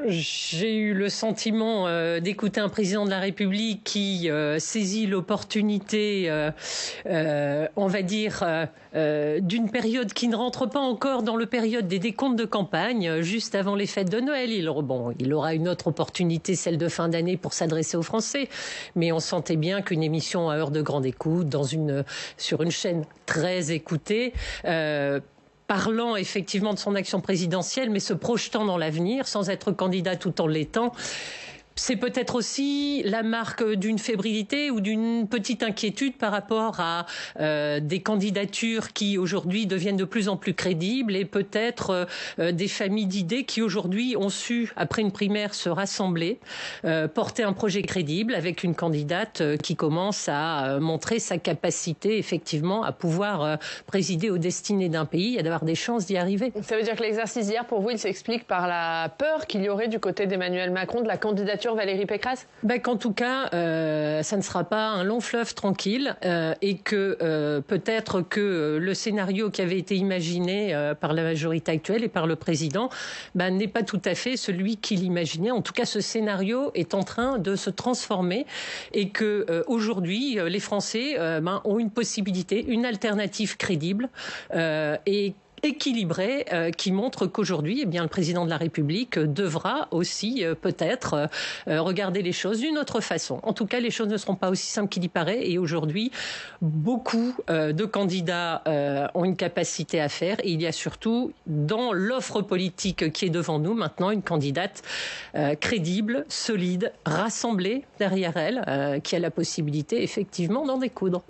J'ai eu le sentiment d'écouter un président de la République qui saisit l'opportunité, on va dire, d'une période qui ne rentre pas encore dans le période des décomptes de campagne, juste avant les fêtes de Noël. Il aura une autre opportunité, celle de fin d'année, pour s'adresser aux Français. Mais on sentait bien qu'une émission à heure de grande écoute, sur une chaîne très écoutée, parlant effectivement de son action présidentielle, mais se projetant dans l'avenir, sans être candidat tout en l'étant. C'est peut-être aussi la marque d'une fébrilité ou d'une petite inquiétude par rapport à des candidatures qui aujourd'hui deviennent de plus en plus crédibles et peut-être des familles d'idées qui aujourd'hui ont su, après une primaire, se rassembler, porter un projet crédible avec une candidate qui commence à montrer sa capacité effectivement à pouvoir présider aux destinées d'un pays et d'avoir des chances d'y arriver. Ça veut dire que l'exercice d'hier, pour vous, il s'explique par la peur qu'il y aurait du côté d'Emmanuel Macron de la candidature Valérie Pécresse? Qu'en tout cas, ça ne sera pas un long fleuve tranquille et que peut-être que le scénario qui avait été imaginé par la majorité actuelle et par le président n'est pas tout à fait celui qu'il imaginait. En tout cas, ce scénario est en train de se transformer et que aujourd'hui, les Français ont une possibilité, une alternative crédible et équilibré qui montre qu'aujourd'hui, le président de la République devra aussi peut-être regarder les choses d'une autre façon. En tout cas, les choses ne seront pas aussi simples qu'il y paraît et aujourd'hui, beaucoup de candidats ont une capacité à faire et il y a surtout dans l'offre politique qui est devant nous maintenant une candidate crédible, solide, rassemblée derrière elle, qui a la possibilité effectivement d'en découdre.